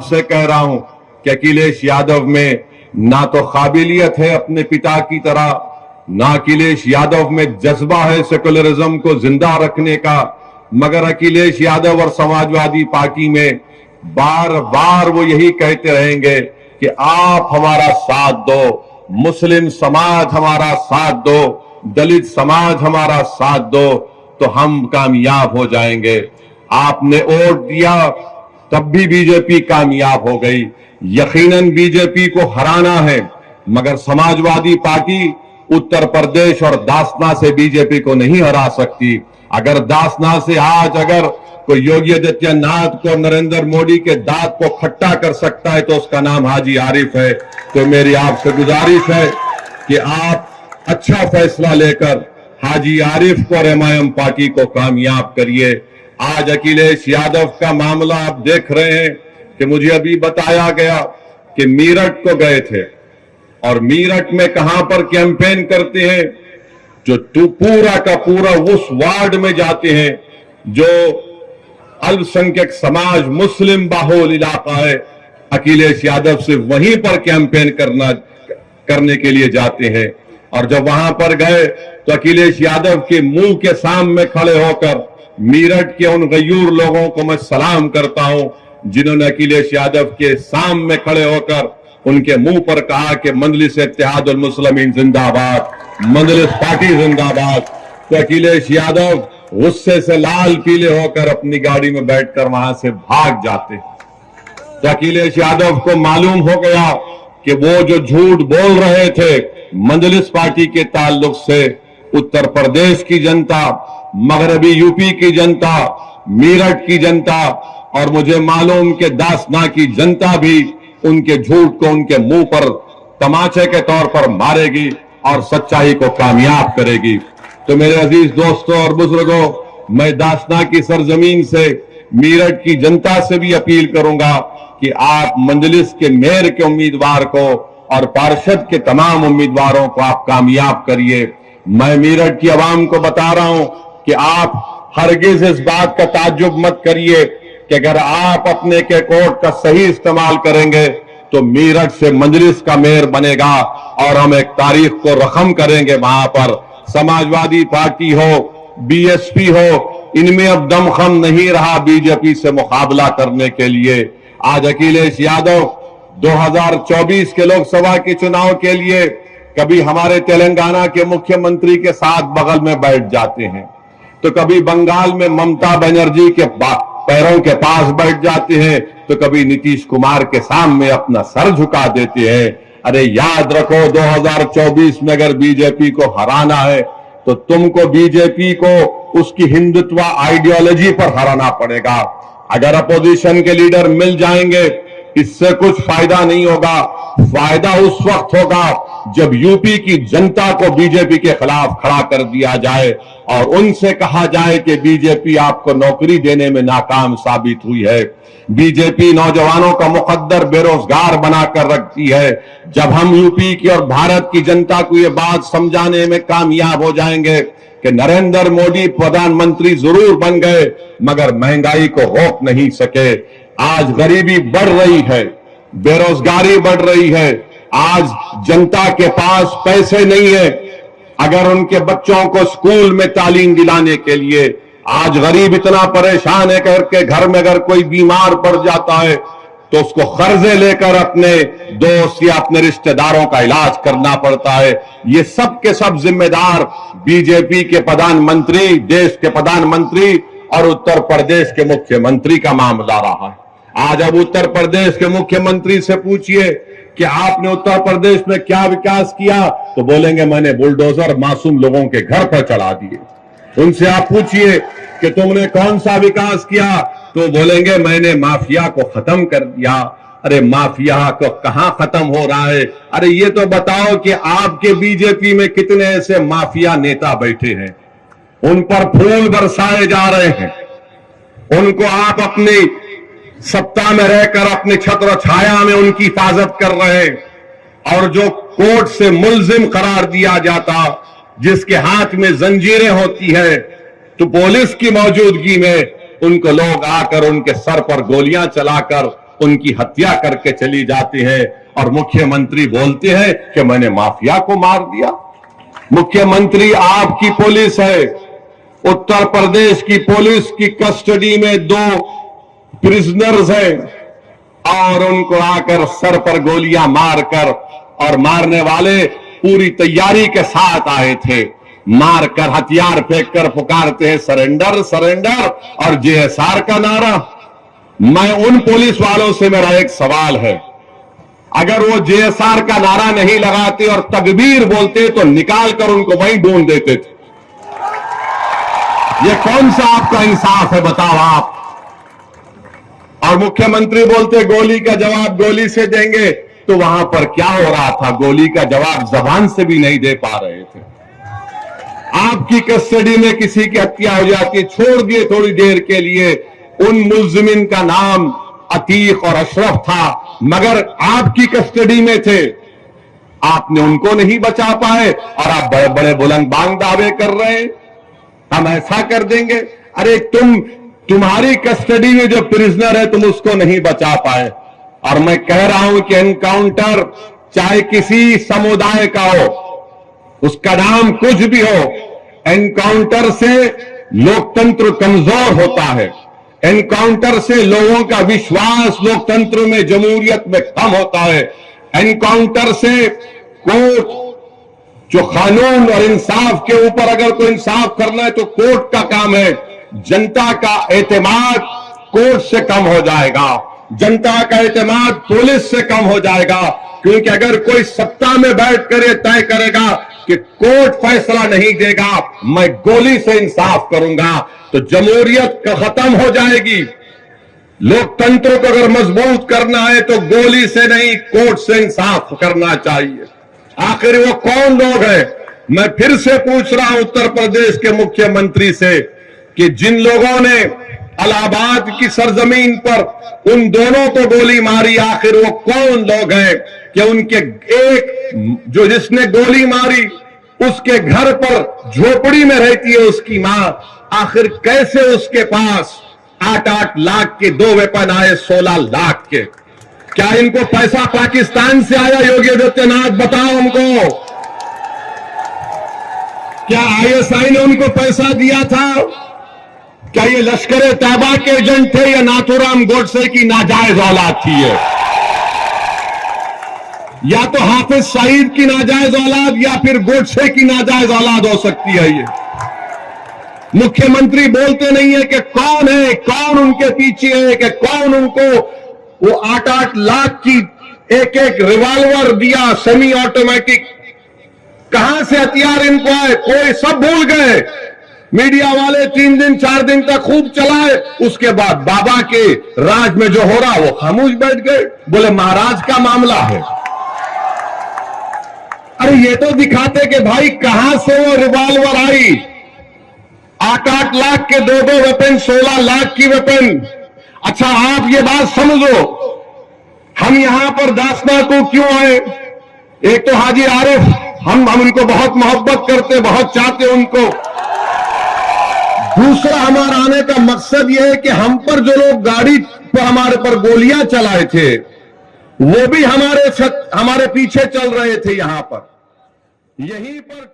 से कह रहा हूं कि अखिलेश यादव में ना तो काबिलियत है अपने पिता की तरह, ना अखिलेश यादव में जज्बा है सेकुलरिज्म को जिंदा रखने का, मगर अखिलेश यादव और समाजवादी पार्टी में बार बार वो यही कहते रहेंगे कि आप हमारा साथ दो, मुस्लिम समाज हमारा साथ दो, दलित समाज हमारा साथ दो, तो हम कामयाब हो जाएंगे। आपने वोट दिया तब भी बीजेपी कामयाब हो गई। यकीनन बीजेपी को हराना है, मगर समाजवादी पार्टी उत्तर प्रदेश और दासना से बीजेपी को नहीं हरा सकती। अगर दासना से आज अगर कोई योगी आदित्यनाथ को, नरेंद्र मोदी के दांत को खट्टा कर सकता है तो उसका नाम हाजी आरिफ है। तो मेरी आपसे गुजारिश है कि आप अच्छा फैसला लेकर हाजी आरिफ को और एमआईएम पार्टी को कामयाब करिए। आज अखिलेश यादव का मामला आप देख रहे हैं कि मुझे अभी बताया गया कि मीरठ को गए थे और मीरठ में कहां पर कैंपेन करते हैं, जो पूरा का पूरा उस वार्ड में जाते हैं जो अल्पसंख्यक समाज मुस्लिम बाहुल इलाका है। अखिलेश यादव से वहीं पर कैंपेन करने के लिए जाते हैं और जब वहां पर गए तो अखिलेश यादव के मुंह के सामने खड़े होकर मीरठ के उन गयूर लोगों को मैं सलाम करता हूं जिन्होंने अखिलेश यादव के सामने खड़े होकर उनके मुंह पर कहा कि मजलिस इत्तेहादुल मुस्लिमीन जिंदाबाद, मजलिस पार्टी जिंदाबाद। तो अखिलेश यादव गुस्से से लाल पीले होकर अपनी गाड़ी में बैठकर वहां से भाग जाते। तो अखिलेश यादव को मालूम हो गया कि वो जो झूठ बोल रहे थे मजलिस पार्टी के ताल्लुक से, उत्तर प्रदेश की जनता, मगरबी यूपी की जनता, मीरठ की जनता और मुझे मालूम कि दासना की जनता भी उनके झूठ को उनके मुंह पर तमाचे के तौर पर मारेगी और सच्चाई को कामयाब करेगी। तो मेरे अजीज दोस्तों और बुजुर्गों, मैं दासना की सरजमीन से मीरठ की जनता से भी अपील करूंगा कि आप मजलिस के मेयर के उम्मीदवार को और पार्षद के तमाम उम्मीदवारों को आप कामयाब करिए। मैं मीरठ की आवाम को बता रहा हूं कि आप हरगिज इस बात का ताज्जुब मत करिए कि अगर आप अपने के कोर्ट का सही इस्तेमाल करेंगे तो मीरठ से मजलिस का मेयर बनेगा और हम एक तारीख को रकम करेंगे। वहां पर समाजवादी पार्टी हो, बीएसपी हो, इनमें अब दमखम नहीं रहा बीजेपी से मुकाबला करने के लिए। आज अखिलेश यादव 2024 के लोकसभा के चुनाव के लिए कभी हमारे तेलंगाना के मुख्यमंत्री के साथ बगल में बैठ जाते हैं, तो कभी बंगाल में ममता बनर्जी के पैरों के पास बैठ जाते हैं, तो कभी नीतीश कुमार के सामने अपना सर झुका देते हैं। अरे याद रखो, 2024 में अगर बीजेपी को हराना है तो तुमको बीजेपी को उसकी हिंदुत्व आइडियोलॉजी पर हराना पड़ेगा। अगर अपोजिशन के लीडर मिल जाएंगे इससे कुछ फायदा नहीं होगा। फायदा उस वक्त होगा जब यूपी की जनता को बीजेपी के खिलाफ खड़ा कर दिया जाए और उनसे कहा जाए कि बीजेपी आपको नौकरी देने में नाकाम साबित हुई है। बीजेपी नौजवानों का मुकद्दर बेरोजगार बनाकर रखती है। जब हम यूपी की और भारत की जनता को ये बात समझाने में कामयाब हो जाएंगे कि नरेंद्र मोदी प्रधानमंत्री जरूर बन गए मगर महंगाई को रोक नहीं सके। आज गरीबी बढ़ रही है, बेरोजगारी बढ़ रही है, आज जनता के पास पैसे नहीं है अगर उनके बच्चों को स्कूल में तालीम दिलाने के लिए। आज गरीब इतना परेशान है करके घर में अगर कोई बीमार पड़ जाता है तो उसको कर्जे लेकर अपने दोस्त या अपने रिश्तेदारों का इलाज करना पड़ता है। ये सब के सब जिम्मेदार बीजेपी के प्रधानमंत्री, देश के प्रधानमंत्री और उत्तर प्रदेश के मुख्यमंत्री का मामला रहा है। आज अब उत्तर प्रदेश के मुख्यमंत्री से पूछिए कि आपने उत्तर प्रदेश में क्या विकास किया, तो बोलेंगे मैंने बुलडोजर मासूम लोगों के घर पर चढ़ा दिए। उनसे आप पूछिए कि तुमने कौन सा विकास किया, तो बोलेंगे मैंने माफिया को खत्म कर दिया। अरे माफिया को कहां खत्म हो रहा है? अरे ये तो बताओ कि आपके बीजेपी में कितने ऐसे माफिया नेता बैठे हैं, उन पर फूल बरसाए जा रहे हैं, उनको आप अपनी सत्ता में रहकर अपनी छत्र छाया में उनकी हिफाजत कर रहे हैं। और जो कोर्ट से मुल्जिम करार दिया जाता, जिसके हाथ में जंजीरें होती है, तो पुलिस की मौजूदगी में उनको लोग आकर उनके सर पर गोलियां चलाकर उनकी हत्या करके चली जाती है और मुख्यमंत्री बोलते हैं कि मैंने माफिया को मार दिया। मुख्यमंत्री आपकी पुलिस है, उत्तर प्रदेश की पुलिस की कस्टडी में 2 प्रिजनर्स हैं और उनको आकर सर पर गोलियां मारकर, और मारने वाले पूरी तैयारी के साथ आए थे, मारकर हथियार फेंककर पुकारते हैं सरेंडर सरेंडर और जेएसआर का नारा। मैं उन पुलिस वालों से मेरा एक सवाल है, अगर वो जेएसआर का नारा नहीं लगाते और तकबीर बोलते तो निकाल कर उनको वहीं ढूंढ देते थे। ये कौन सा आपका इंसाफ है, बताओ आप। और मुख्यमंत्री बोलते गोली का जवाब गोली से देंगे, तो वहां पर क्या हो रहा था? गोली का जवाब जबान से भी नहीं दे पा रहे थे। आपकी कस्टडी में किसी की हत्या हो जाती, छोड़ दिए थोड़ी देर के लिए, उन मुल्जिमिन का नाम अतीक और अशरफ था, मगर आपकी कस्टडी में थे, आपने उनको नहीं बचा पाए और आप बड़े बड़े बुलंद बांग दावे कर रहे हैं हम ऐसा कर देंगे। अरे तुम्हारी कस्टडी में जो प्रिजनर है तुम उसको नहीं बचा पाए। और मैं कह रहा हूं कि एनकाउंटर चाहे किसी समुदाय का हो, उसका नाम कुछ भी हो, एनकाउंटर से लोकतंत्र कमजोर होता है। एनकाउंटर से लोगों का विश्वास लोकतंत्र में, जमहूरियत में कम होता है। एनकाउंटर से कोर्ट जो कानून और इंसाफ के ऊपर अगर कोई इंसाफ करना है तो कोर्ट का काम है। जनता का एतमाद कोर्ट से कम हो जाएगा, जनता का एतमाद पुलिस से कम हो जाएगा, क्योंकि अगर कोई सत्ता में बैठ कर तय करेगा कि कोर्ट फैसला नहीं देगा, मैं गोली से इंसाफ करूंगा, तो जमहूरियत खत्म हो जाएगी। लोकतंत्र को अगर मजबूत करना है तो गोली से नहीं, कोर्ट से इंसाफ करना चाहिए। आखिर वो कौन लोग हैं? मैं फिर से पूछ रहा हूं उत्तर प्रदेश के मुख्यमंत्री से कि जिन लोगों ने इलाहाबाद की सरजमीन पर उन दोनों को गोली मारी, आखिर वो कौन लोग हैं कि उनके एक जो जिसने गोली मारी उसके घर पर झोपड़ी में रहती है उसकी मां, आखिर कैसे उसके पास 8-8 लाख के 2 वेपन आए 16 लाख के? क्या इनको पैसा पाकिस्तान से आया? योगी आदित्यनाथ बताओ हमको, क्या आईएसआई ने उनको पैसा दिया था? क्या ये लश्कर तैयबा के एजेंट थे या नाथूराम गोडसे की नाजायज औलाद थी? ये या तो हाफिज सईद की नाजायज औलाद या फिर गोडसे की नाजायज औलाद हो सकती है। ये मुख्यमंत्री बोलते नहीं है कि कौन है, कौन उनके पीछे है, कि कौन उनको वो 8-8 लाख की एक रिवॉल्वर दिया सेमी ऑटोमेटिक, कहां से हथियार इनको आए? कोई सब भूल गए। मीडिया वाले 3 दिन 4 दिन तक खूब चलाए, उसके बाद बाबा के राज में जो हो रहा वो खामोश बैठ गए, बोले महाराज का मामला है। अरे ये तो दिखाते कि भाई कहां से वो रिवॉल्वर आई, 8-8 लाख के 2-2 वेपन, 16 लाख की वेपन। अच्छा आप ये बात समझो, हम यहां पर दासना को क्यों आए? एक तो हाजी आरिफ, हम उनको बहुत मोहब्बत करते, बहुत चाहते उनको। दूसरा हमारा आने का मकसद यह है कि हम पर जो लोग गाड़ी पर हमारे पर गोलियां चलाए थे वो भी हमारे पीछे चल रहे थे यहां पर, यहीं पर